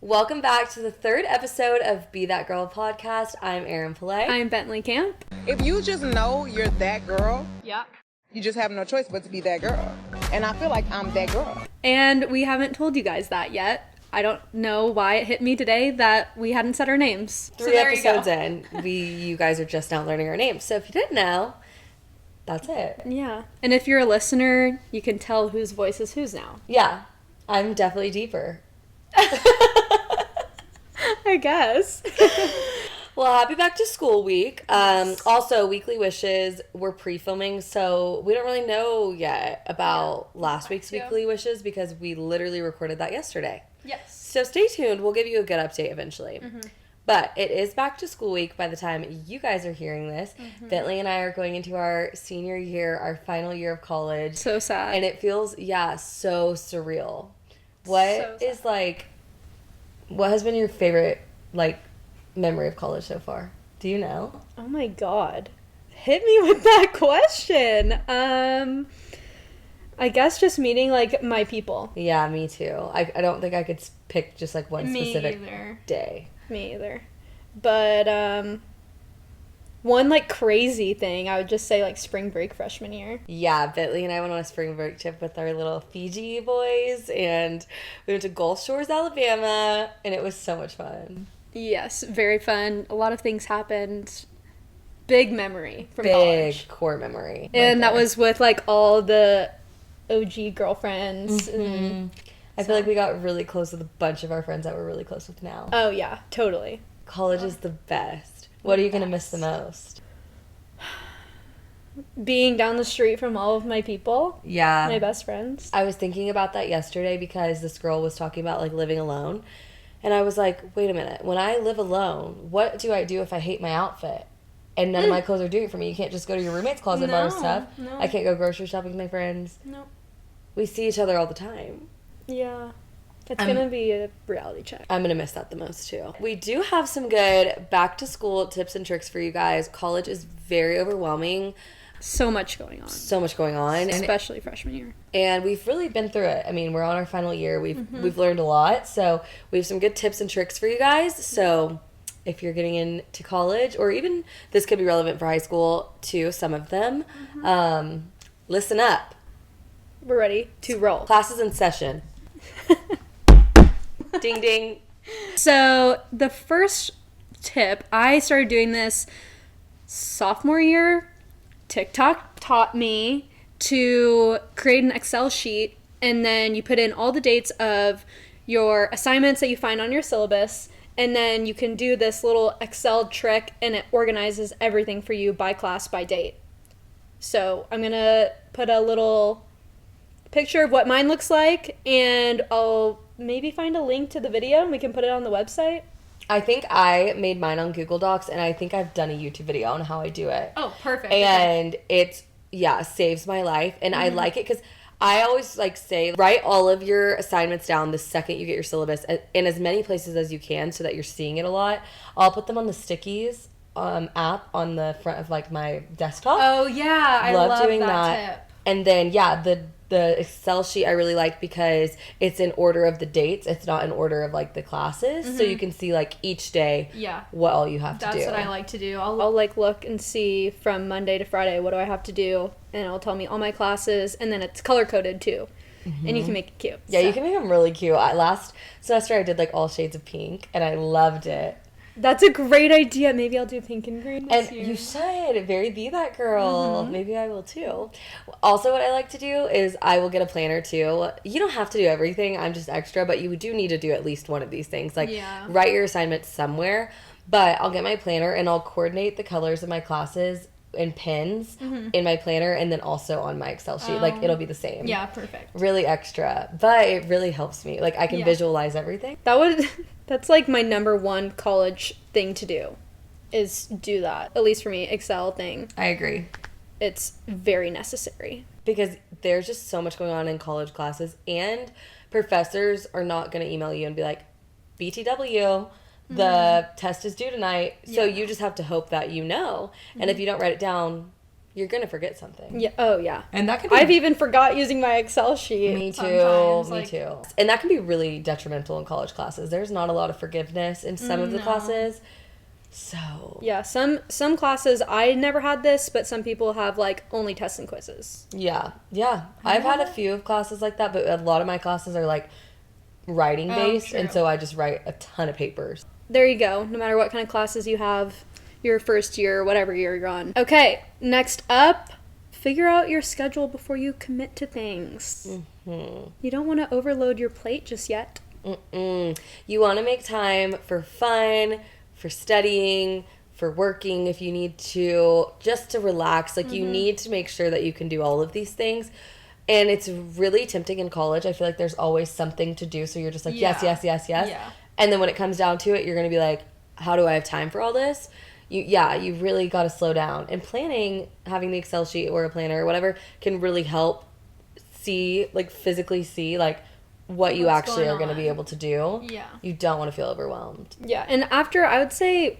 Welcome back to the third episode of Be That Girl podcast. I'm Erin Pillay. I'm Bentley Camp. If you just know you're that girl, Yeah. you just have no choice but to be that girl. And I feel like I'm that girl. And we haven't told you guys that yet. I don't know why it hit me today that we hadn't said our names. Three episodes in, you guys are just now learning our names. So if you didn't know, that's it. Yeah. And if you're a listener, you can tell whose voice is whose now. Yeah, I'm definitely deeper. I guess. Well, happy back to school week. Also, weekly wishes, we're pre-filming, so we don't really know yet about last week's weekly wishes because we literally recorded that yesterday. Yes. So stay tuned. We'll give you a good update eventually. Mm-hmm. But it is back to school week by the time you guys are hearing this. Mm-hmm. Bentley and I are going into our senior year, our final year of college. So sad. And it feels, so surreal. What has been your favorite, memory of college so far? Do you know? Oh my god. Hit me with that question. I guess just meeting, my people. Yeah, me too. I don't think I could pick just, one specific day. Me either. But, one, crazy thing, I would just say, spring break freshman year. Yeah, Bentley and I went on a spring break trip with our little Fiji boys, and we went to Gulf Shores, Alabama, and it was so much fun. Yes, very fun. A lot of things happened. Big memory from college. Big core memory. And that was with, all the OG girlfriends. Mm-hmm. And I feel like we got really close with a bunch of our friends that we're really close with now. Oh, yeah, totally. College is the best. What are you going to miss the most? Being down the street from all of my people. Yeah. My best friends. I was thinking about that yesterday because this girl was talking about, living alone. And I was like, wait a minute. When I live alone, what do I do if I hate my outfit? And none of my clothes are doing it for me. You can't just go to your roommate's closet and borrow stuff. No. I can't go grocery shopping with my friends. No. We see each other all the time. Yeah. It's going to be a reality check. I'm going to miss that the most, too. We do have some good back-to-school tips and tricks for you guys. College is very overwhelming. So much going on. Especially freshman year. And we've really been through it. I mean, we're on our final year. We've learned a lot. So we have some good tips and tricks for you guys. So if you're getting into college, or even this could be relevant for high school too, some of them, listen up. We're ready to roll. Classes in session. Ding, ding. So the first tip, I started doing this sophomore year. TikTok taught me to create an Excel sheet, and then you put in all the dates of your assignments that you find on your syllabus, and then you can do this little Excel trick, and it organizes everything for you by class, by date. So I'm going to put a little picture of what mine looks like, and I'll maybe find a link to the video, and we can put it on the website. I think I made mine on Google Docs, and I think I've done a YouTube video on how I do it. Oh, perfect. And it, saves my life. And I like it because I always say, write all of your assignments down the second you get your syllabus in as many places as you can so that you're seeing it a lot. I'll put them on the Stickies app on the front of my desktop. Oh, yeah. I love doing that tip. And then, the Excel sheet I really like because it's in order of the dates. It's not in order of the classes. So you can see each day what all you have to do. That's what I like to do. I'll look and see from Monday to Friday what do I have to do, and it'll tell me all my classes, and then it's color coded too. And you can make it cute. Yeah, you can make them really cute. Last semester I did all shades of pink, and I loved it. That's a great idea. Maybe I'll do pink and green this year. You should. Very be that girl. Maybe I will too. Also, what I like to do is I will get a planner too. You don't have to do everything. I'm just extra, but you do need to do at least one of these things. Write your assignment somewhere. But I'll get my planner and I'll coordinate the colors of my classes and pins in my planner, and then also on my Excel sheet. It'll be the same. Yeah, perfect. Really extra. But it really helps me. I can visualize everything. That's my number one college thing to do, is do that. At least for me, Excel thing. I agree. It's very necessary. Because there's just so much going on in college classes, and professors are not going to email you and be like, BTW, the test is due tonight. So you just have to hope that you know. And if you don't write it down, you're going to forget something. Yeah. Oh, yeah. And that can be... I've even forgot using my Excel sheet. Me too. Me too. And that can be really detrimental in college classes. There's not a lot of forgiveness in some of the classes. So... Yeah, some classes, I never had this, but some people have, like, only tests and quizzes. Yeah. Yeah. I've had a few of classes like that, but a lot of my classes are, like, writing-based, and so I just write a ton of papers. There you go. No matter what kind of classes you have, your first year, whatever year you're on. Okay, next up, figure out your schedule before you commit to things. Mm-hmm. You don't want to overload your plate just yet. You want to make time for fun, for studying, for working if you need to, just to relax. Like, you need to make sure that you can do all of these things. And it's really tempting in college. I feel like there's always something to do, so you're just like, yes. Yeah. And then when it comes down to it, you're going to be like, how do I have time for all this? You really got to slow down. And planning, having the Excel sheet or a planner or whatever, can really help physically see, like, what you actually are going to be able to do. Yeah. You don't want to feel overwhelmed. Yeah, and after, I would say,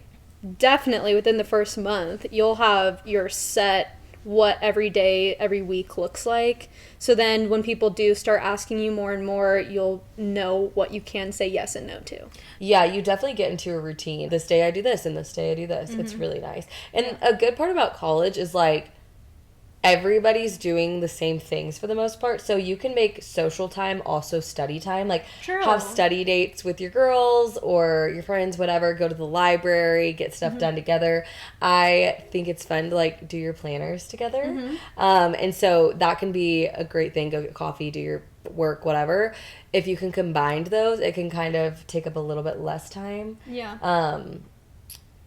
definitely within the first month, you'll have your set what every day, every week looks like. So then when people do start asking you more and more, you'll know what you can say yes and no to. Yeah, you definitely get into a routine. This day I do this, and this day I do this. It's really nice. And a good part about college is, like, everybody's doing the same things for the most part, so you can make social time also study time. Like, have study dates with your girls or your friends, whatever. Go to the library, get stuff done together. I think it's fun to, like, do your planners together. And so that can be a great thing. Go get coffee, do your work, whatever. If you can combine those, it can kind of take up a little bit less time. Yeah.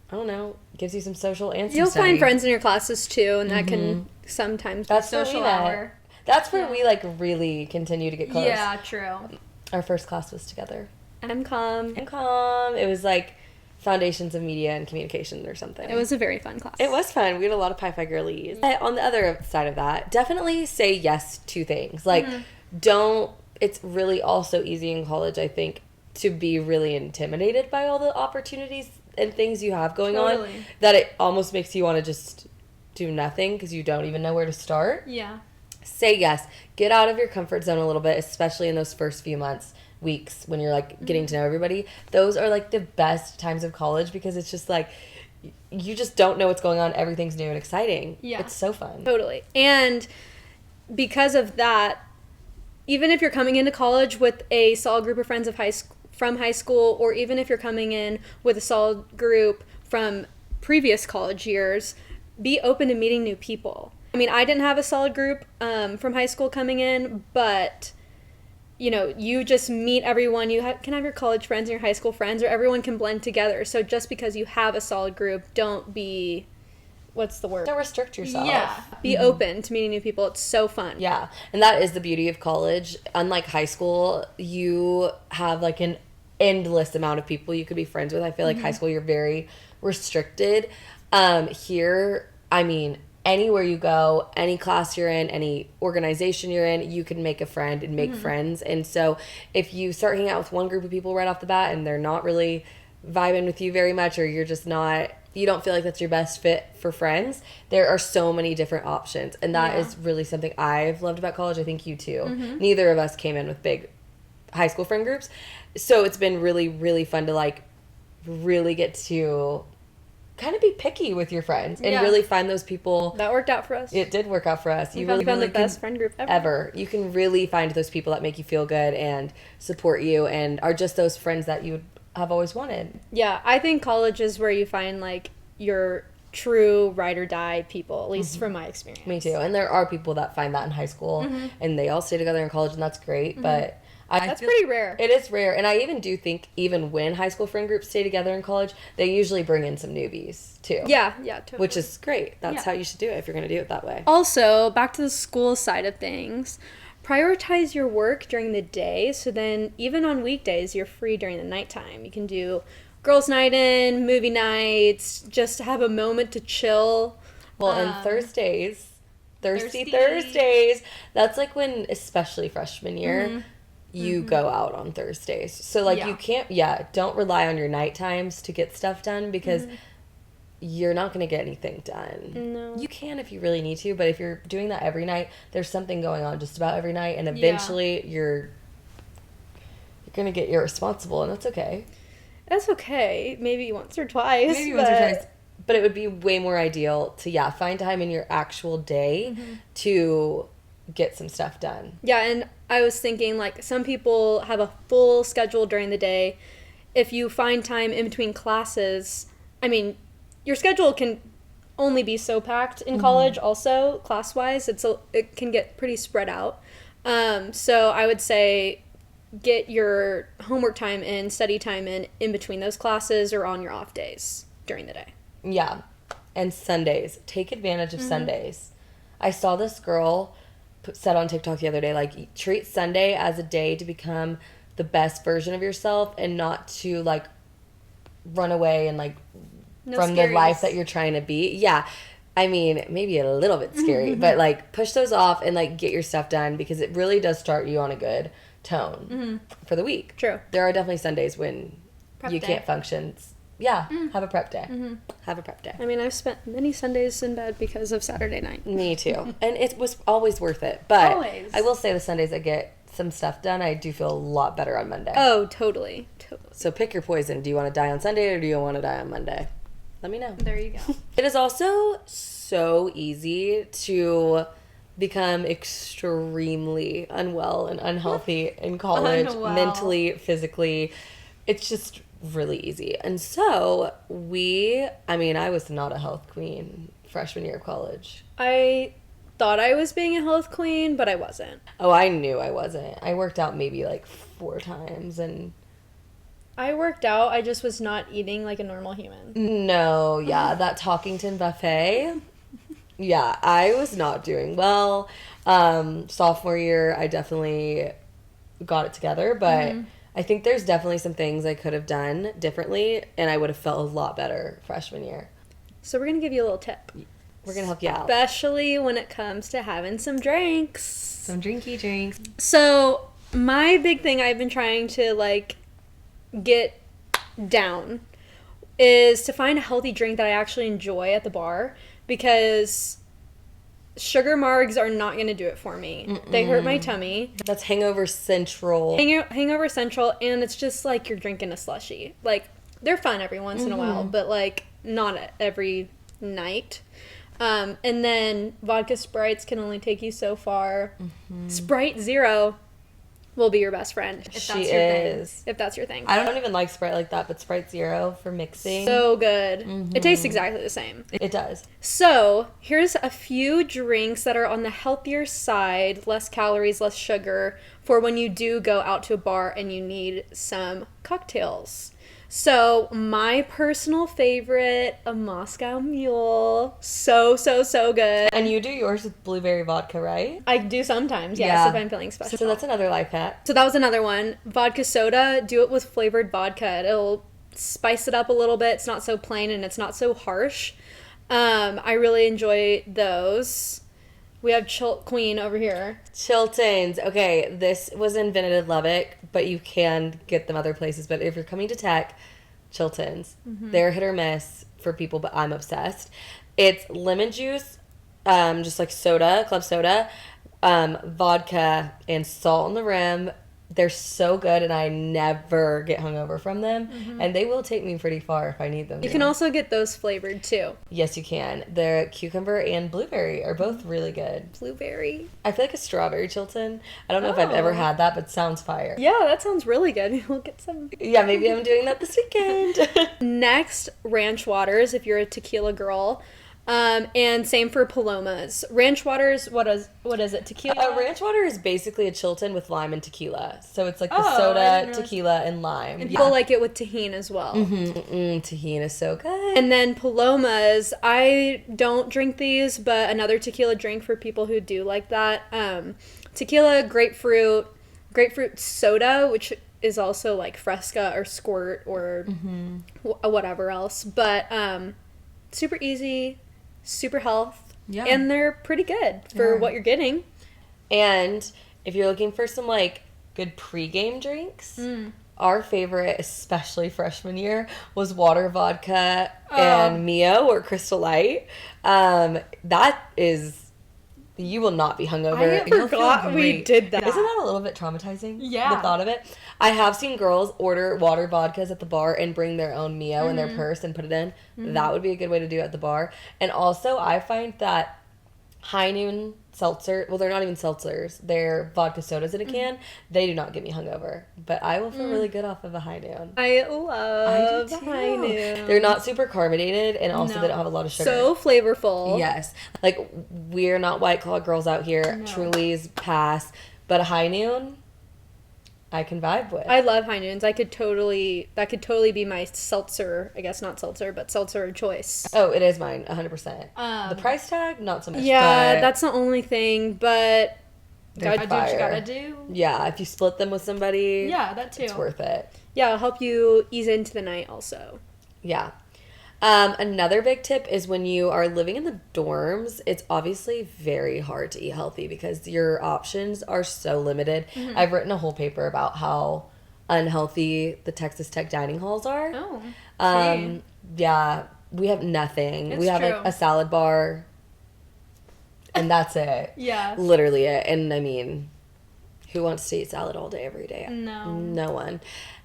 I don't know, gives you some social and some You'll study. find friends in your classes too, and that can sometimes be social hour. That's where we, like, really continue to get close. Yeah, true. Our first class was together. MCOM. It was like Foundations of Media and Communication or something. It was a very fun class. It was fun. We had a lot of Pi Phi girlies. On the other side of that, definitely say yes to things. Like, it's really also easy in college, I think, to be really intimidated by all the opportunities and things you have going on, that it almost makes you want to just do nothing because you don't even know where to start. Yeah. Say yes. Get out of your comfort zone a little bit, especially in those first few months, weeks, when you're, like, getting to know everybody. Those are, like, the best times of college because it's just, like, you just don't know what's going on. Everything's new and exciting. Yeah. It's so fun. Totally. And because of that, even if you're coming into college with a solid group of friends from high school, or even if you're coming in with a solid group from previous college years, be open to meeting new people. I mean, I didn't have a solid group from high school coming in, but, you know, you just meet everyone. You can have your college friends and your high school friends, or everyone can blend together. So just because you have a solid group, don't be... What's the word? Don't restrict yourself. Yeah. Be open to meeting new people. It's so fun. Yeah. And that is the beauty of college. Unlike high school, you have, like, an endless amount of people you could be friends with. I feel like high school, you're very restricted. Here, I mean, anywhere you go, any class you're in, any organization you're in, you can make a friend and make friends. And so if you start hanging out with one group of people right off the bat and they're not really vibing with you very much, or you're just not... you don't feel like that's your best fit for friends, there are so many different options. And that is really something I've loved about college. I think you too. Neither of us came in with big high school friend groups. So it's been really, really fun to, like, really get to kind of be picky with your friends and really find those people. That worked out for us. It did work out for us. You really found the best friend group ever. You can really find those people that make you feel good and support you and are just those friends that you have always wanted. Yeah, I think college is where you find, like, your true ride or die people, at least from my experience. Me too. And there are people that find that in high school and they all stay together in college, and that's great. But that's pretty rare. It is rare. And I even do think even when high school friend groups stay together in college, they usually bring in some newbies too. Yeah, totally. Which is great. That's how you should do it if you're going to do it that way. Also, back to the school side of things, prioritize your work during the day, so then even on weekdays, you're free during the nighttime. You can do girls' night in, movie nights, just to have a moment to chill. Well, and Thursdays, Thirsty Thursdays, that's like when, especially freshman year, you go out on Thursdays. So, like, you can't, don't rely on your night times to get stuff done, because you're not going to get anything done. No. You can if you really need to, but if you're doing that every night, there's something going on just about every night, and eventually you're going to get irresponsible, and that's okay. That's okay. Maybe once or twice. But it would be way more ideal to, find time in your actual day to get some stuff done. Yeah, and I was thinking, like, some people have a full schedule during the day. If you find time in between classes, I mean, your schedule can only be so packed in college also, class-wise. It can get pretty spread out. So I would say get your homework time in, study time in between those classes or on your off days during the day. Yeah. And Sundays. Take advantage of Sundays. I saw this girl said on TikTok the other day, like, treat Sunday as a day to become the best version of yourself and not to, like, run away and, like, from the life that you're trying to be. Yeah. I mean, maybe a little bit scary, but, like, push those off and, like, get your stuff done because it really does start you on a good tone for the week. True. There are definitely Sundays when you can't function. Yeah, have a prep day. Have a prep day. I mean, I've spent many Sundays in bed because of Saturday night. Me too. And it was always worth it. But always. I will say the Sundays I get some stuff done, I do feel a lot better on Monday. Oh, totally. So pick your poison. Do you want to die on Sunday or do you want to die on Monday? Let me know. There you go. It is also so easy to become extremely unwell and unhealthy in college, mentally, physically. It's just really easy. And so I was not a health queen freshman year of college. I thought I was being a health queen, but I wasn't. Oh, I knew I wasn't. I worked out maybe like 4 times and I worked out. I just was not eating like a normal human. No, yeah, that Talkington buffet. Yeah, I was not doing well. Sophomore year, I definitely got it together, but I think there's definitely some things I could have done differently, and I would have felt a lot better freshman year. So we're going to give you a little tip. We're going to help you out. Especially when it comes to having some drinks. Some drinky drinks. So my big thing I've been trying to, like, get down is to find a healthy drink that I actually enjoy at the bar, because sugar margs are not going to do it for me. They hurt my tummy. That's hangover central. Hangover central, and it's just like you're drinking a slushie. Like, they're fun every once in a while, but, like, not every night. And then vodka Sprites can only take you so far. Sprite Zero will be your best friend if that's your thing. I don't even like Sprite like that, but Sprite Zero for mixing. So good. It tastes exactly the same. It does. So here's a few drinks that are on the healthier side, less calories, less sugar, for when you do go out to a bar and you need some cocktails. So my personal favorite, a Moscow Mule. So good. And you do yours with blueberry vodka, right? I do sometimes, yes, if I'm feeling special. So that's another life hack. So that was another one. Vodka soda, do it with flavored vodka. It'll spice it up a little bit. It's not so plain and it's not so harsh. I really enjoy those. We have Queen over here. Chilton's. Okay, this was invented in Lubbock, but you can get them other places. But if you're coming to Tech, Chilton's. They're hit or miss for people, but I'm obsessed. It's lemon juice, just like soda, club soda, vodka, and salt on the rim. They're so good, and I never get hungover from them. And they will take me pretty far if I need them. You can also get those flavored, too. Yes, you can. The cucumber and blueberry are both really good. Blueberry? I feel like a strawberry Chilton. I don't know if I've ever had that, but sounds fire. Yeah, that sounds really good. We'll get some. Yeah, maybe I'm doing that this weekend. Next, ranch waters, if you're a tequila girl. And same for Palomas. Ranch waters, what is it? Tequila? Ranch water is basically a Chilton with lime and tequila. So it's like the soda, tequila, and lime. And people like it with tahini as well. Tahini is so good. And then Palomas, I don't drink these, but another tequila drink for people who do like that. Tequila, grapefruit soda, which is also like Fresca or Squirt or whatever else. But super easy. Super health, and they're pretty good for what you're getting. And if you're looking for some like good pregame drinks, our favorite, especially freshman year, was water, vodka, and Mio or Crystal Light. That is... You will not be hungover. I forgot we did that. Isn't that a little bit traumatizing? Yeah. The thought of it. I have seen girls order water vodkas at the bar and bring their own Mio in their purse and put it in. That would be a good way to do it at the bar. And also, I find that High Noon seltzer, well, they're not even seltzers. They're vodka sodas in a can. They do not get me hungover. But I will feel really good off of a High Noon. I love High Noon. They're not super carbonated, and also they don't have a lot of sugar. So flavorful. Yes. Like, we're not White Claw girls out here. No. Truly's pass. But a High Noon, I can vibe with. I love High Noons. That could totally be my seltzer, I guess not seltzer, but seltzer of choice. Oh, it is mine, 100%. The price tag, not so much. Yeah, that's the only thing, but gotta do what you gotta do. Yeah, if you split them with somebody, yeah, that too. It's worth it. Yeah, it'll help you ease into the night also. Yeah. Another big tip is when you are living in the dorms, it's obviously very hard to eat healthy because your options are so limited. I've written a whole paper about how unhealthy the Texas Tech dining halls are. Oh. Yeah, we have nothing. It's we have true. like a salad bar and that's it. Yeah. Literally it. And I mean, who wants to eat salad all day every day? No one.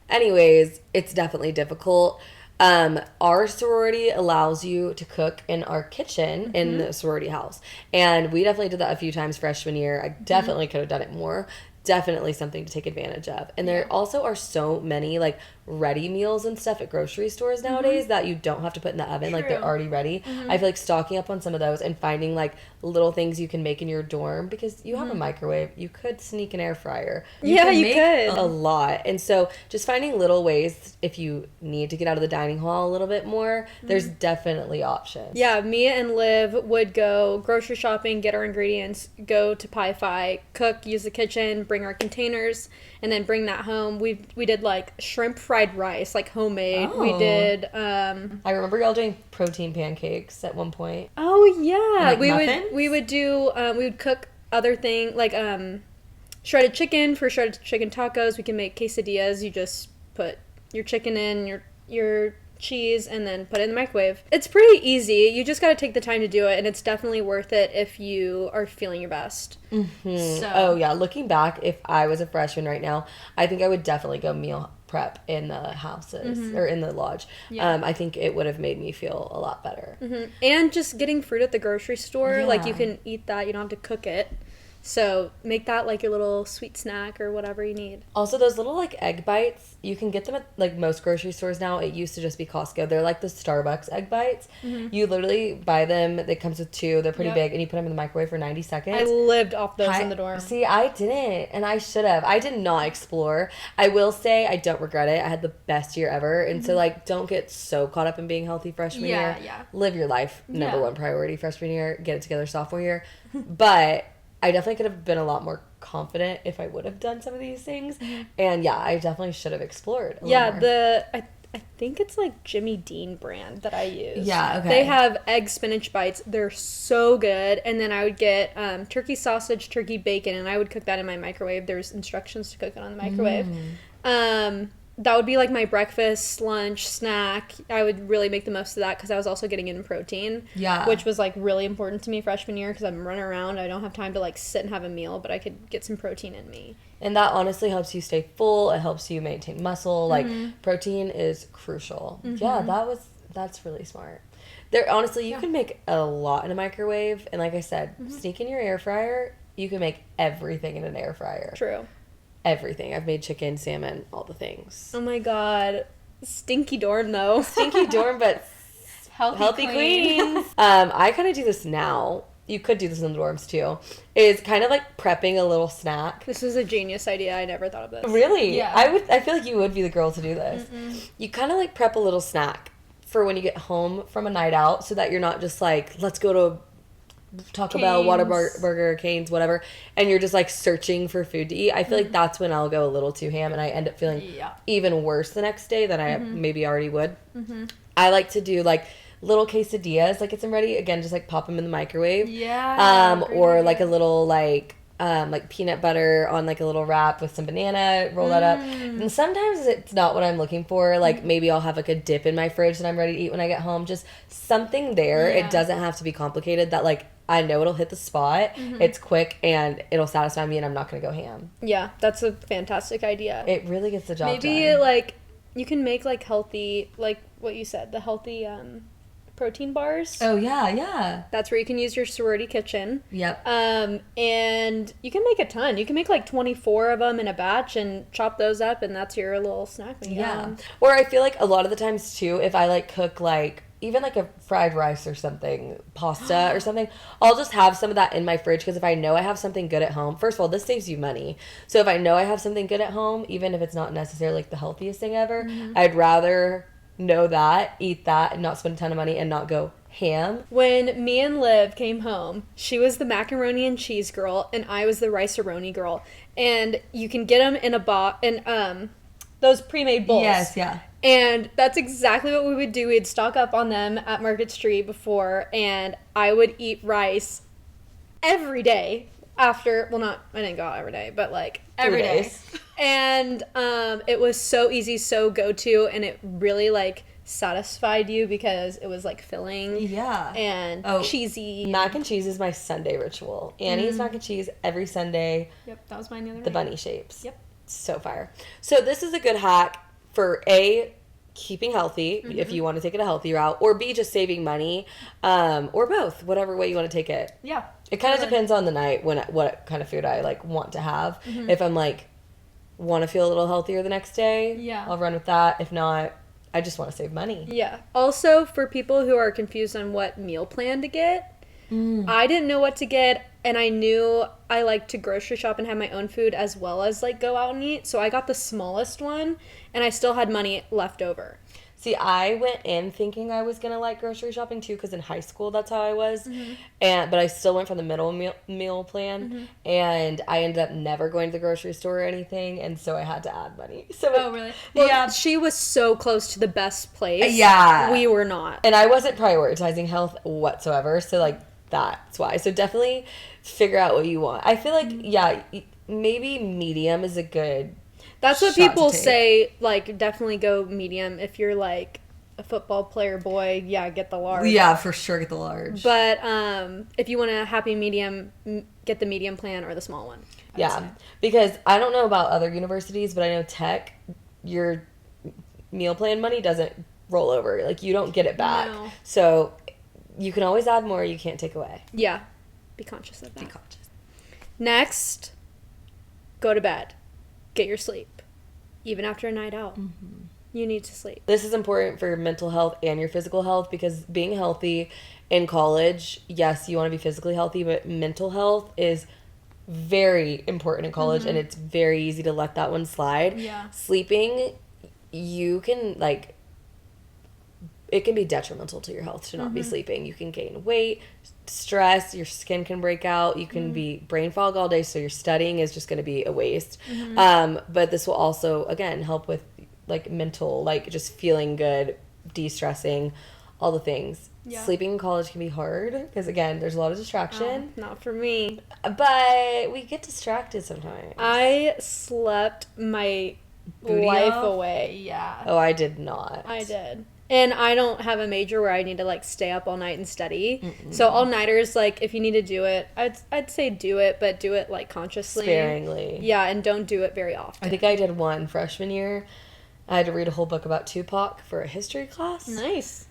Anyways, it's definitely difficult. Our sorority allows you to cook in our kitchen in the sorority house. And we definitely did that a few times freshman year. I definitely could have done it more. Definitely something to take advantage of. And there also are so many like ready meals and stuff at grocery stores nowadays that you don't have to put in the oven. Like they're already ready. I feel like stocking up on some of those and finding like little things you can make in your dorm because you have a microwave. You could sneak an air fryer. You could. A lot. And so just finding little ways if you need to get out of the dining hall a little bit more, there's definitely options. Yeah, Mia and Liv would go grocery shopping, get our ingredients, go to Pi Fi, cook, use the kitchen, bring our containers, and then bring that home. We did like shrimp fried rice, like homemade. We did I remember y'all doing protein pancakes at one point. Oh yeah. Like we muffins? we would cook other thing like shredded chicken for shredded chicken tacos. We can make quesadillas. You just put your chicken in, your cheese, and then put it in the microwave. It's pretty easy. You just got to take the time to do it, and it's definitely worth it if you are feeling your best. So. Oh yeah, looking back, if I was a freshman right now, I think I would definitely go meal prep in the houses or in the lodge. I think it would have made me feel a lot better. And just getting fruit at the grocery store, like you Yeah. can eat that. You don't have to cook it. So make that like your little sweet snack or whatever you need. Also, those little like egg bites, you can get them at like most grocery stores now. It used to just be Costco. They're like the Starbucks egg bites. You literally buy them. It comes with 2. They're pretty big, and you put them in the microwave for 90 seconds. I lived off those in the dorm. See, I didn't, and I should have. I did not explore. I will say I don't regret it. I had the best year ever, and so like don't get so caught up in being healthy freshman year. Yeah. Live your life. Number one priority freshman year. Get it together sophomore year. But I definitely could have been a lot more confident if I would have done some of these things. And yeah, I definitely should have explored a little more. I think it's like Jimmy Dean brand that I use. Yeah, okay. They have egg spinach bites. They're so good. And then I would get turkey sausage, turkey bacon, and I would cook that in my microwave. There's instructions to cook it on the microwave. That would be like my breakfast, lunch, snack. I would really make the most of that because I was also getting in protein. Yeah. Which was like really important to me freshman year because I'm running around. I don't have time to like sit and have a meal, but I could get some protein in me. And that honestly helps you stay full. It helps you maintain muscle. Like protein is crucial. Yeah, that's really smart. There honestly, you can make a lot in a microwave, and like I said, sneak in your air fryer. You can make everything in an air fryer. True. Everything. I've made chicken, salmon, all the things. Oh my god. Stinky dorm though. Stinky dorm, but healthy queens. I kind of do this now. You could do this in the dorms too. Is kind of like prepping a little snack. This was a genius idea. I never thought of this. Really? Yeah. I feel like you would be the girl to do this. You kind of like prep a little snack for when you get home from a night out so that you're not just like, let's go to Taco Bell, Whataburger, Cane's, whatever, and you're just like searching for food to eat. I feel like that's when I'll go a little too ham and I end up feeling even worse the next day than I maybe already would. I like to do like little quesadillas, like get them ready, again, just like pop them in the microwave. Yeah. Or like a little like like peanut butter on like a little wrap with some banana, roll that up. And sometimes it's not what I'm looking for. Like maybe I'll have like a dip in my fridge that I'm ready to eat when I get home. Just something there. Yeah. It doesn't have to be complicated, that like I know it'll hit the spot. It's quick and it'll satisfy me and I'm not going to go ham. Yeah, that's a fantastic idea. It really gets the job done. Maybe like you can make like healthy, like what you said, the healthy protein bars. Oh, yeah. That's where you can use your sorority kitchen. Yep. And you can make a ton. You can make like 24 of them in a batch and chop those up, and that's your little snack. Yeah. Or I feel like a lot of the times too, if I like cook like even like a fried rice or something, pasta or something, I'll just have some of that in my fridge, because if I know I have something good at home, first of all, this saves you money. So if I know I have something good at home, even if it's not necessarily like the healthiest thing ever, I'd rather know that, eat that, and not spend a ton of money and not go ham. When me and Liv came home, she was the macaroni and cheese girl, and I was the rice-a-roni girl. And you can get them in a box, in those pre-made bowls. Yes, yeah. And that's exactly what we would do. We'd stock up on them at Market Street before, and I would eat rice every day after, well, not, I didn't go out every day, but like Every day. And it was so easy, so go-to, and it really like satisfied you because it was like filling Yeah. and cheesy. Mac and cheese is my Sunday ritual. Annie eats mac and cheese every Sunday. Yep, that was mine the other The night. bunny shapes. Yep. So fire. So this is a good hack for A, keeping healthy, if you want to take it a healthy route, or B, just saving money, or both, whatever way you want to take it. Yeah. It kind of depends on the night what kind of food I like want to have. If I'm like want to feel a little healthier the next day, Yeah. I'll run with that. If not, I just want to save money. Yeah. Also, for people who are confused on what meal plan to get, I didn't know what to get, and I knew I like to grocery shop and have my own food as well as like go out and eat. So I got the smallest one, and I still had money left over. See, I went in thinking I was gonna like grocery shopping too, because in high school that's how I was, but I still went for the middle meal plan, and I ended up never going to the grocery store or anything, and so I had to add money. So Oh, really? Well, yeah, she was so close to the best place. Yeah. We were not. and I wasn't prioritizing health whatsoever, so like that's why. So definitely figure out what you want. I feel like maybe medium is a good. That's what shot to people take. say, like, definitely go medium. If you're, like, a football player boy, get the large. Yeah, for sure, get the large. But if you want a happy medium, get the medium plan or the small one. Yeah, because I don't know about other universities, but I know Tech, your meal plan money doesn't roll over. Like, you don't get it back. No. So you can always add more, you can't take away. Yeah. Be conscious of that. Be conscious. Next, go to bed. Get your sleep. Even after a night out. You need to sleep. This is important for your mental health and your physical health, because being healthy in college, yes, you want to be physically healthy, but mental health is very important in college, and it's very easy to let that one slide. Yeah. Sleeping, you can, like, it can be detrimental to your health to not be sleeping. You can gain weight, stress, your skin can break out, you can be brain fog all day, so your studying is just going to be a waste. But this will also, again, help with like mental, like just feeling good, de-stressing, all the things. Yeah. Sleeping in college can be hard because, again, there's a lot of distraction, Not for me. but we get distracted sometimes. I slept my Booty life off? away. Yeah. Oh, I did not. I did. And I don't have a major where I need to, like, stay up all night and study. So all-nighters, like, if you need to do it, I'd say do it, but do it, like, consciously. Sparingly. Yeah, and don't do it very often. I think I did one freshman year. I had to read a whole book about Tupac for a history class. Nice.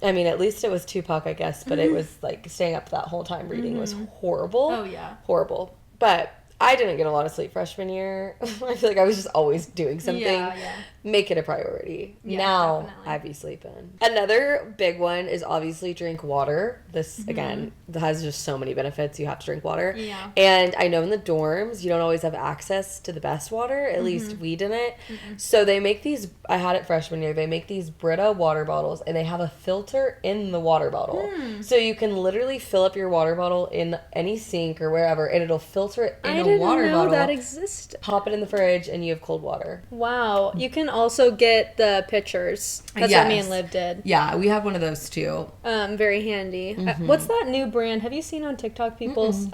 I mean, at least it was Tupac, I guess, but it was, like, staying up that whole time reading was horrible. Oh, yeah. Horrible. But I didn't get a lot of sleep freshman year. I feel like I was just always doing something. Yeah. Make it a priority. Yeah, now definitely. I'd be sleeping. Another big one is obviously drink water. This, again, has just so many benefits. You have to drink water. Yeah. And I know in the dorms, you don't always have access to the best water. At least we didn't. So they make these, I had it freshman year, they make these Brita water bottles, and they have a filter in the water bottle. So you can literally fill up your water bottle in any sink or wherever, and it'll filter it in I a didn't water know bottle. that existed. Pop it in the fridge, and you have cold water. Wow. You can also get the pitchers. That's what me and Liv did. Yeah, we have one of those too. Very handy. What's that new brand? Have you seen on TikTok people's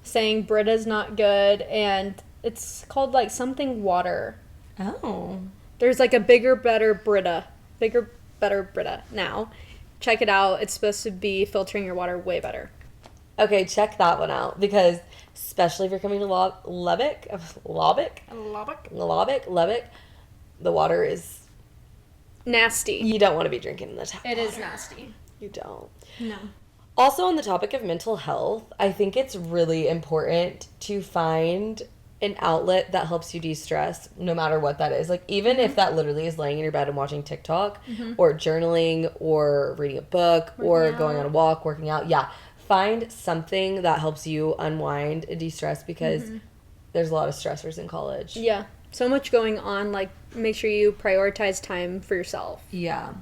saying Brita's not good, and it's called like something water. Oh. There's like a bigger, better Brita now. Check it out. It's supposed to be filtering your water way better. Okay, check that one out because especially if you're coming to Lubbock, the water is Nasty. you don't want to be drinking in the tap It water. is nasty. You don't. No. Also, on the topic of mental health, I think it's really important to find an outlet that helps you de-stress, no matter what that is. Like, even if that literally is laying in your bed and watching TikTok, or journaling, or reading a book, or going on a walk, working out. Yeah. Find something that helps you unwind and de-stress because there's a lot of stressors in college. Yeah. So much going on. Like, make sure you prioritize time for yourself. Yeah.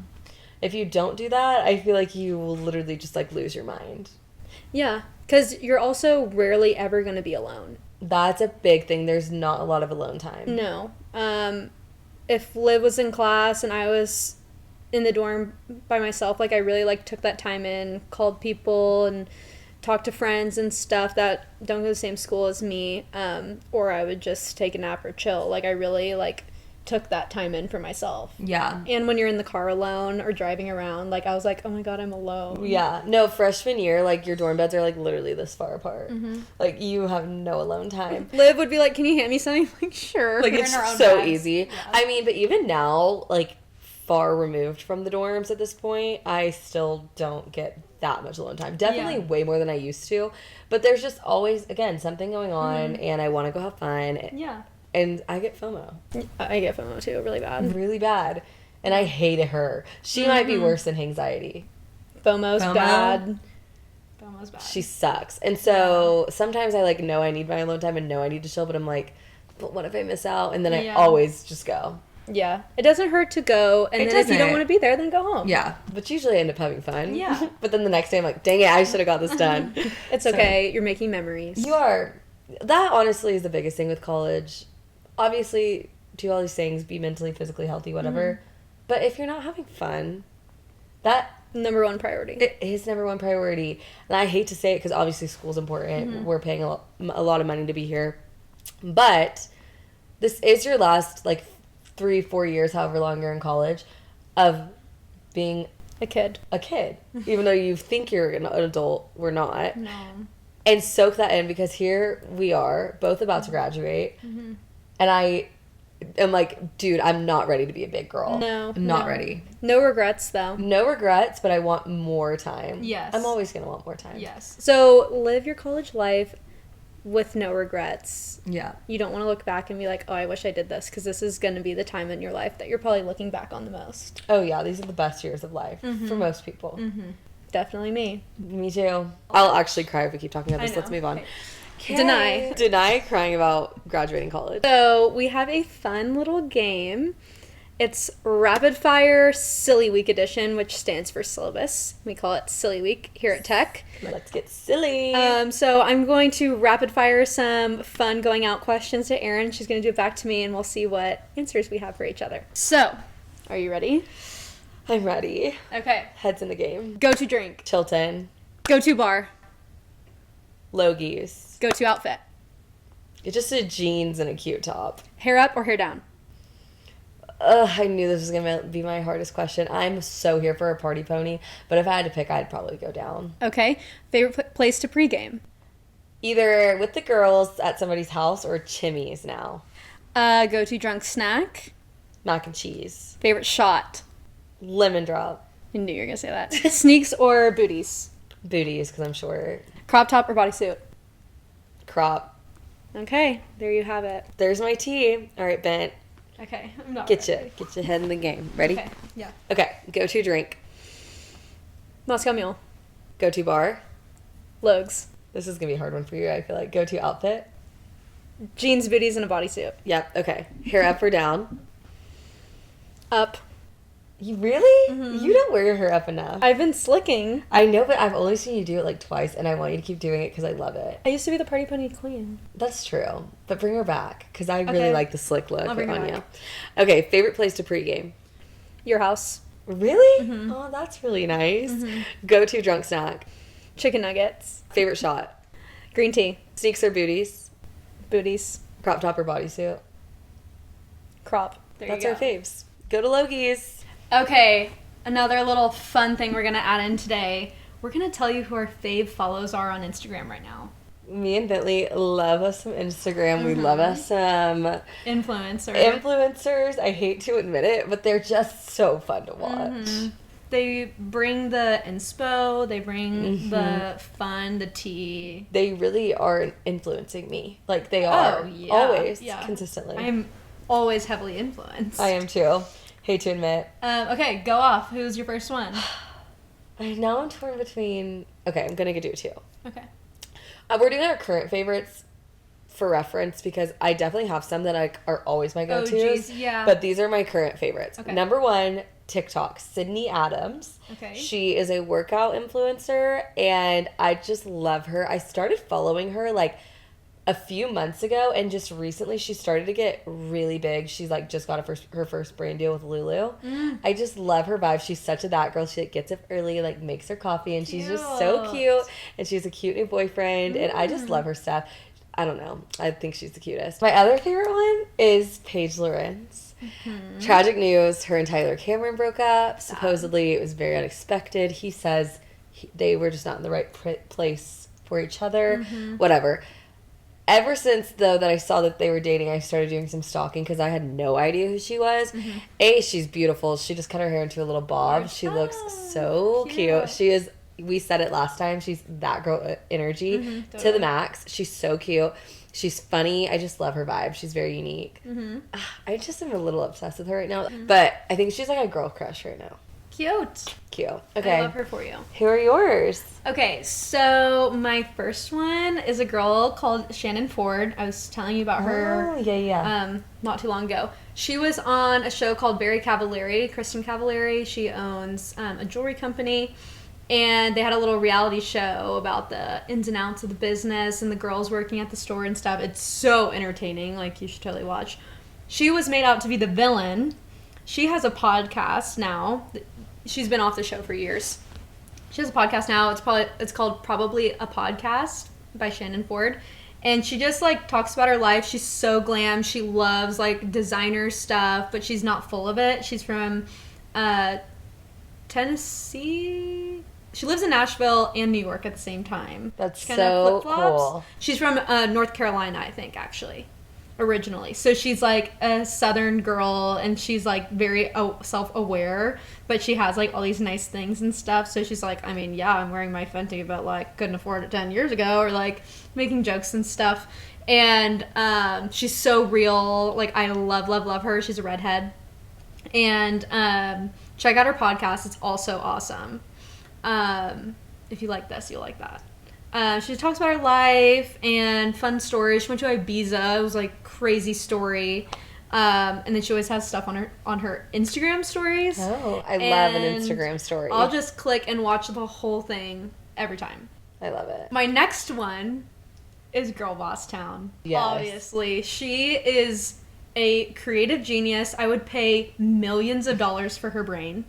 If you don't do that, I feel like you will literally just, like, lose your mind. Yeah. Because you're also rarely ever going to be alone. That's a big thing. There's not a lot of alone time. No. If Liv was in class and I was in the dorm by myself, like, I really, like, took that time in, called people and talked to friends and stuff that don't go to the same school as me, or I would just take a nap or chill. Like, I really, like, took that time in for myself. Yeah. And when you're in the car alone or driving around, like, I was like, oh my god, I'm alone. Yeah. No, freshman year, like, your dorm beds are, like, literally this far apart. Like, you have no alone time. Liv would be like, can you hand me something? I'm like, sure. Like, We're it's in our own so bags. easy. Yeah. I mean, but even now, like, far removed from the dorms at this point, I still don't get that much alone time. Definitely way more than I used to. But there's just always, again, something going on, and I want to go have fun. Yeah. And I get FOMO. I get FOMO too, really bad. Really bad. And I hated her. She might be worse than anxiety. FOMO's FOMO? bad. Almost bad. She sucks. And so sometimes I, like, know I need my alone time and know I need to chill, but I'm like, but what if I miss out? And then I always just go. Yeah. It doesn't hurt to go, and It then if you don't doesn't. want to be there, then go home. Yeah. But usually I end up having fun. Yeah. But then the next day I'm like, dang it, I should have got this done. It's okay. You're making memories. You are. That honestly is the biggest thing with college. Obviously, do all these things, be mentally, physically healthy, whatever. But if you're not having fun, that Number one priority. it is number one priority. And I hate to say it because obviously school's important. We're paying a lot of money to be here. But this is your last, like, 3-4 years, however long you're in college, of being A kid. a kid. Even though you think you're an adult, we're not. No. And soak that in because here we are, both about to graduate. And I am like, dude, I'm not ready to be a big girl. No, I'm not no. ready. No regrets, though. No regrets, but I want more time. Yes. I'm always going to want more time. Yes. So live your college life with no regrets. Yeah. You don't want to look back and be like, oh, I wish I did this, because this is going to be the time in your life that you're probably looking back on the most. Oh, yeah. These are the best years of life for most people. Definitely me. Me too. I'll actually cry if we keep talking about this. I Let's know. move on. Okay. Okay. Deny. Deny crying about graduating college. So we have a fun little game. It's Rapid Fire Silly Week Edition, which stands for syllabus. We call it Silly Week here at Tech. Let's get silly. So I'm going to rapid fire some fun going out questions to Erin. She's going to do it back to me, and we'll see what answers we have for each other. So, are you ready? I'm ready. Okay. Heads in the game. Go to drink. Chilton. Go to bar. Logies. Go to outfit. It's just a jeans and a cute top. Hair up or hair down? Ugh, I knew this was going to be my hardest question. I'm so here for a party pony, but if I had to pick, I'd probably go down. Okay. Favorite place to pregame? Either with the girls at somebody's house or Chimmy's now. Go to drunk snack. Mac and cheese. Favorite shot? Lemon drop. I knew you were going to say that. Sneaks or booties? Booties, because I'm short. Crop top or bodysuit? Crop. Okay. There you have it. There's my tea. All right, Bent. Okay. I'm not Get ready. your head in the game. Ready? Okay. Yeah. Okay. Go to drink. Moscow Mule. Go to bar. Logs. This is going to be a hard one for you, I feel like. Go to outfit. Jeans, booties, and a bodysuit. Yep. Okay. Hair up or down? Up. You really? You don't wear your hair up enough. I've been slicking. I know, but I've only seen you do it like twice, and I want you to keep doing it because I love it. I used to be the party pony queen. That's true. But bring her back because I really Okay. like the slick look I'll bring her on you. back. Okay. Favorite place to pregame? Your house. Really? Oh, that's really nice. Go to drunk snack. Chicken nuggets. Favorite shot? Green tea. Sneaks or booties? Booties. Crop top or bodysuit? Crop. That's our faves. Go to Logie's. Okay, another little fun thing we're going to add in today. We're going to tell you who our fave follows are on Instagram right now. Me and Bentley love us some Instagram. We love us some influencers. I hate to admit it, but they're just so fun to watch. They bring the inspo, they bring the fun, the tea. They really are influencing me. Like, they are. Always. Consistently. I'm always heavily influenced. I am too. Hate to admit. Okay, go off. Who's your first one? Now I'm torn between... Okay, I'm going to do two. Okay. We're doing our current favorites for reference because I definitely have some that are always my go-tos. Yeah. But these are my current favorites. Okay. Number one, TikTok, Sydney Adams. Okay. She is a workout influencer, and I just love her. I started following her, like, a few months ago, and just recently she started to get really big. She's, like, just got her first brand deal with Lulu. I just love her vibe. She's such a that girl. She, like, gets up early, like, makes her coffee, and she's just so cute, and she's a cute new boyfriend, and I just love her stuff. I don't know. I think she's the cutest. My other favorite one is Paige Lorenz. Tragic news. Her and Tyler Cameron broke up. Supposedly, it was very unexpected. He says they were just not in the right place for each other. Whatever. Ever since, though, that I saw that they were dating, I started doing some stalking because I had no idea who she was. She's beautiful. She just cut her hair into a little bob. She looks so cute. She is, we said it last time, she's that girl energy to the max. She's so cute. She's funny. I just love her vibe. She's very unique. I just am a little obsessed with her right now. But I think she's like a girl crush right now. Cute. Okay. I love her for you. Who are yours? Okay, so my first one is a girl called Shannon Ford. I was telling you about her. Not too long ago. She was on a show called Barry Cavallari, Kristen Cavallari. She owns a jewelry company. And they had a little reality show about the ins and outs of the business and the girls working at the store and stuff. It's so entertaining. Like, you should totally watch. She was made out to be the villain. She has a podcast now. She's been off the show for years. She has a podcast now. It's called Probably a Podcast by Shannon Ford. And she just, like, talks about her life. She's so glam. She loves, like, designer stuff, but she's not full of it. She's from Tennessee. She lives in Nashville and New York at the same time. That's so cool. She's from North Carolina, I think, actually, originally. So she's, like, a Southern girl, and she's, like, very self-aware, but she has, like, all these nice things and stuff. So she's like, I mean, yeah, I'm wearing my Fenty, but, like, couldn't afford it 10 years ago, or, like, making jokes and stuff. And she's so real. Like, I love her. She's a redhead. And check out her podcast. It's also awesome. If you like this, you'll like that. She talks about her life and fun stories. She went to Ibiza. It was like crazy story. And then she always has stuff on her Instagram stories. Oh, I love an Instagram story. I'll just click and watch the whole thing every time. I love it. My next one is Girl Boss Town. Yes. Obviously. She is a creative genius. I would pay millions of dollars for her brain.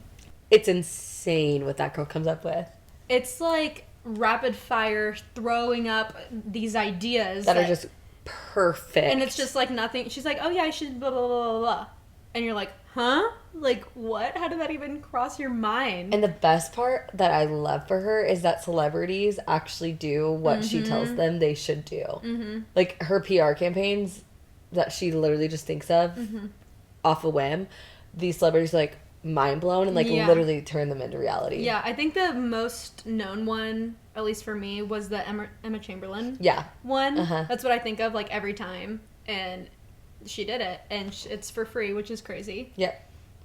It's insane what that girl comes up with. It's like rapid fire throwing up these ideas that are just perfect. And it's just like nothing. She's like, oh yeah, I should blah, blah, blah, blah. And you're like, huh? Like, what? How did that even cross your mind? And the best part that I love for her is that celebrities actually do what she tells them they should do. Like, her PR campaigns that she literally just thinks of off a whim, these celebrities are like, mind blown and like literally turn them into reality. Yeah, I think the most known one, at least for me, was the Emma Chamberlain one. That's what I think of like every time, and she did it, and it's for free, which is crazy.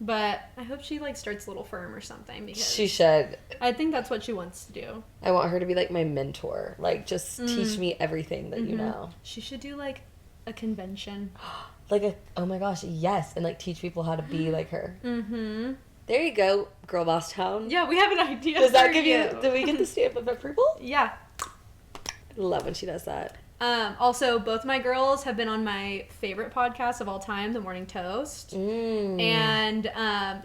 But I hope she like starts a little firm or something, because she should. I think that's what she wants to do. I want her to be like my mentor, like just teach me everything that you know. She should do like a convention. Like oh my gosh, yes, and like teach people how to be like her. There you go, Girl Boss Town. Yeah, we have an idea. Does that give you? Do we get the stamp of approval? Yeah. I love when she does that. Also, both my girls have been on my favorite podcast of all time, The Morning Toast. And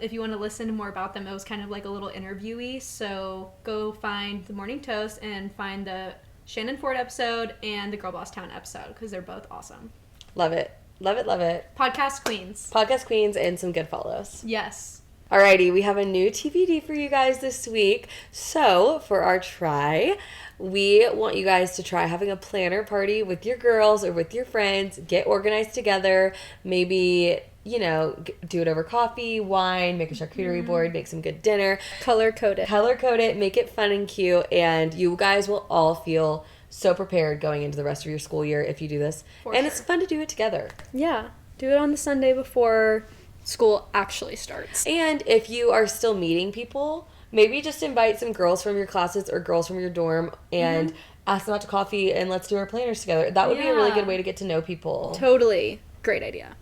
if you want to listen to more about them, it was kind of like a little interviewee. So go find The Morning Toast and find the Shannon Ford episode and the Girl Boss Town episode because they're both awesome. Love it. Love it, love it. Podcast queens. Podcast queens and some good follows. Yes. Alrighty, we have a new TBD for you guys this week. So, for our try, we want you guys to try having a planner party with your girls or with your friends. Get organized together. Maybe, you know, do it over coffee, wine, make a charcuterie board, make some good dinner. Color code it. Color code it, make it fun and cute, and you guys will all feel so prepared going into the rest of your school year if you do this. It's fun to do it together. Yeah. Do it on the Sunday before school actually starts. And if you are still meeting people, maybe just invite some girls from your classes or girls from your dorm and ask them out to coffee and let's do our planners together. That would be a really good way to get to know people. Totally. Great idea.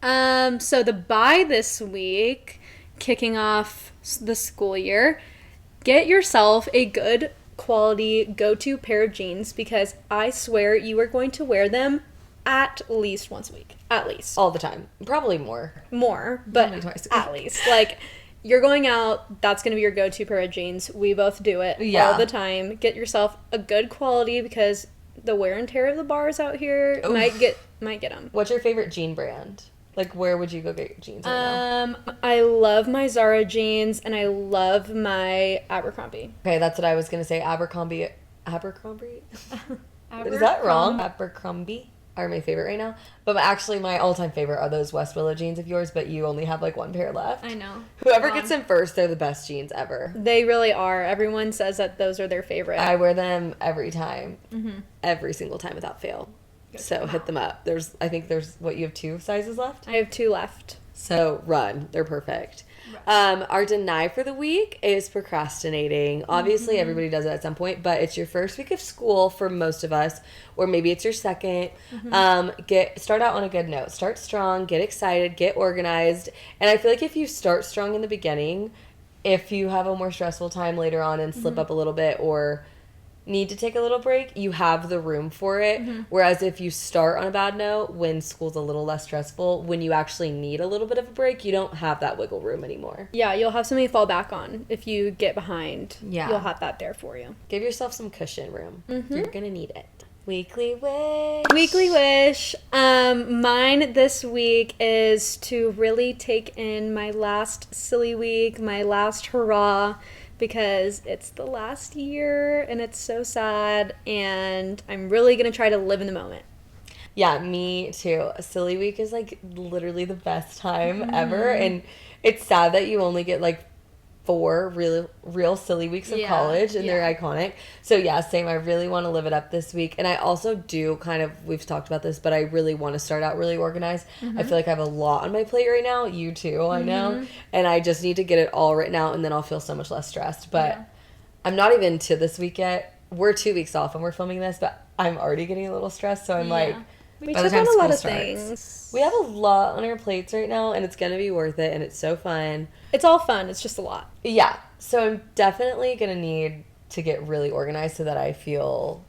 So the buy this week, kicking off the school year, get yourself a good quality go-to pair of jeans because I swear you are going to wear them at least once a week. At least. All the time. Probably more. More, but at least. Like, you're going out, that's going to be your go-to pair of jeans. We both do it all the time. Get yourself a good quality because the wear and tear of the bars out here might get them. What's your favorite jean brand? Like, where would you go get your jeans right now? I love my Zara jeans, and I love my Abercrombie. Okay, that's what I was going to say. Abercrombie? Is that wrong? Abercrombie are my favorite right now. But actually, my all-time favorite are those West Willow jeans of yours, but you only have, like, one pair left. I know. Whoever gets them first, they're the best jeans ever. They really are. Everyone says that those are their favorite. I wear them every time. Every single time without fail. So hit them up. I think there's, you have 2 sizes left? I have 2 left. So run. They're perfect. Our deny for the week is procrastinating. Obviously, everybody does it at some point, but it's your first week of school for most of us, or maybe it's your second. Start out on a good note. Start strong, get excited, get organized. And I feel like if you start strong in the beginning, if you have a more stressful time later on and slip up a little bit or need to take a little break, you have the room for it. Whereas if you start on a bad note when school's a little less stressful, when you actually need a little bit of a break, you don't have that wiggle room anymore. Yeah, you'll have something to fall back on. If you get behind, you'll have that there for you. Give yourself some cushion room. You're gonna need it. Weekly wish. Weekly wish. Mine this week is to really take in my last silly week, my last hurrah, because it's the last year and it's so sad and I'm really going to try to live in the moment. Yeah, me too. Silly week is like literally the best time ever, and it's sad that you only get like 4 real silly weeks of college and they're iconic. So yeah, same. I really want to live it up this week. And I also do we've talked about this, but I really want to start out really organized. I feel like I have a lot on my plate right now. You too, I know. And I just need to get it all written out and then I'll feel so much less stressed. But I'm not even to this week yet. We're 2 weeks off and we're filming this, but I'm already getting a little stressed. So I'm like, we took on a lot of things. We have a lot on our plates right now, and it's going to be worth it, and it's so fun. It's all fun. It's just a lot. Yeah. So I'm definitely going to need to get really organized so that I feel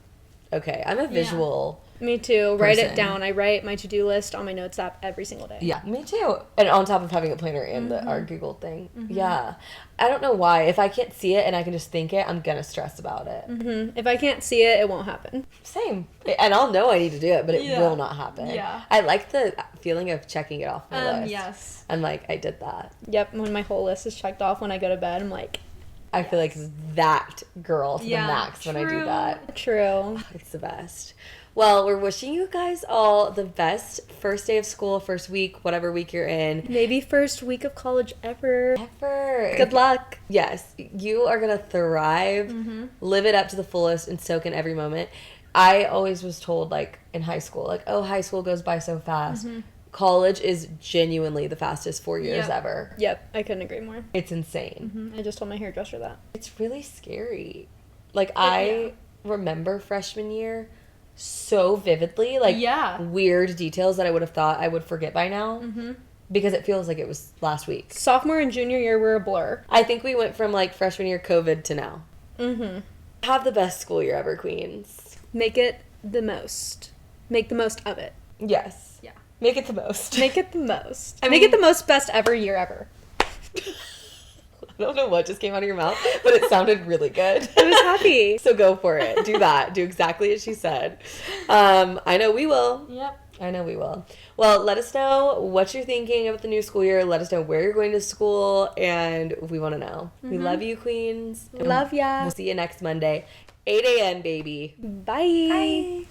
okay. I'm a visual Me too. Write it down. I write my to-do list on my notes app every single day. Yeah, me too. And on top of having a planner and our Google thing. Yeah. I don't know why. If I can't see it and I can just think it, I'm going to stress about it. If I can't see it, it won't happen. Same. And I'll know I need to do it, but it will not happen. Yeah. I like the feeling of checking it off my list. Yes. I'm like, I did that. Yep. When my whole list is checked off when I go to bed, I'm like, I feel like that girl to the max when I do that. True. It's the best. Well, we're wishing you guys all the best first day of school, first week, whatever week you're in. Maybe first week of college ever. Ever. Good luck. Yes. You are going to thrive, live it up to the fullest, and soak in every moment. I always was told, like, in high school, like, oh, high school goes by so fast. College is genuinely the fastest 4 years ever. Yep. I couldn't agree more. It's insane. I just told my hairdresser that. It's really scary. Like, I remember freshman year so vividly, like weird details that I would have thought I would forget by now because it feels like it was last week. Sophomore and junior year were a blur. I think we went from like freshman year COVID to now. Have the best school year ever, queens. Make it the most. Make the most of it. Yes. Yeah. Make it the most. Make it the most. Make it the most best ever year ever. I don't know what just came out of your mouth, but it sounded really good. I was happy. So go for it. Do that. Do exactly as she said. I know we will. Yep. I know we will. Well, let us know what you're thinking about the new school year. Let us know where you're going to school, and we want to know. We love you, queens. Love ya. We'll see you next Monday. 8 a.m., baby. Bye.